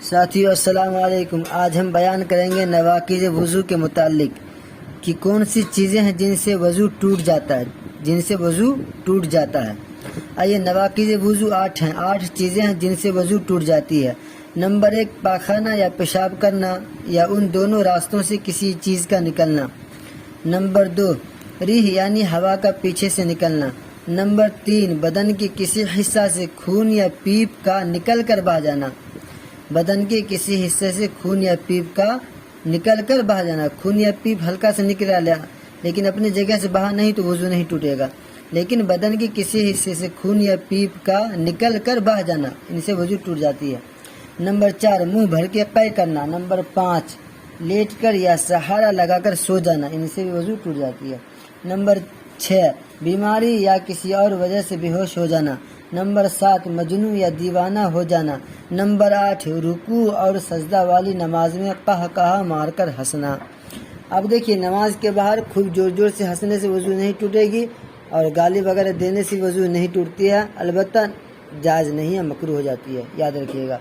ساتھیو السلام علیکم۔ آج ہم بیان کریں گے نواقض وضو کے متعلق کہ کون سی چیزیں ہیں جن سے وضو ٹوٹ جاتا ہے آئیے نواقض وضو 8 ہیں۔ 8 چیزیں ہیں جن سے وضو ٹوٹ جاتی ہے۔ نمبر 1 پاخانہ یا پیشاب کرنا یا ان دونوں راستوں سے کسی چیز کا نکلنا۔ نمبر 2 ریح یعنی ہوا کا پیچھے سے نکلنا۔ نمبر 3 بدن کے کسی حصہ سے خون یا پیپ کا نکل کر بہہ جانا۔ بدن کے کسی حصے سے خون یا پیپ کا نکل کر بہہ جانا۔ خون یا پیپ ہلکا سے نکل لیا لیکن اپنی جگہ سے بہا نہیں تو وضو نہیں ٹوٹے گا، لیکن بدن کے کسی حصے سے خون یا پیپ کا نکل کر بہہ جانا، ان سے وضو ٹوٹ جاتی ہے۔ نمبر 4 منہ بھر کے قے کرنا۔ نمبر 5 لیٹ کر یا سہارا لگا کر سو جانا، ان سے بھی وضو ٹوٹ جاتی ہے۔ نمبر 6 بیماری یا کسی اور وجہ سے بے ہوش ہو جانا۔ نمبر 7 مجنون یا دیوانہ ہو جانا۔ نمبر 8 رکوع اور سجدہ والی نماز میں قہقہہ مار کر ہنسنا۔ اب دیکھیے نماز کے باہر خوب زور زور سے ہنسنے سے وضو نہیں ٹوٹے گی اور گالی وغیرہ دینے سے وضو نہیں ٹوٹتی ہے، البتہ جائز نہیں ہے، مکروہ ہو جاتی ہے، یاد رکھیے گا۔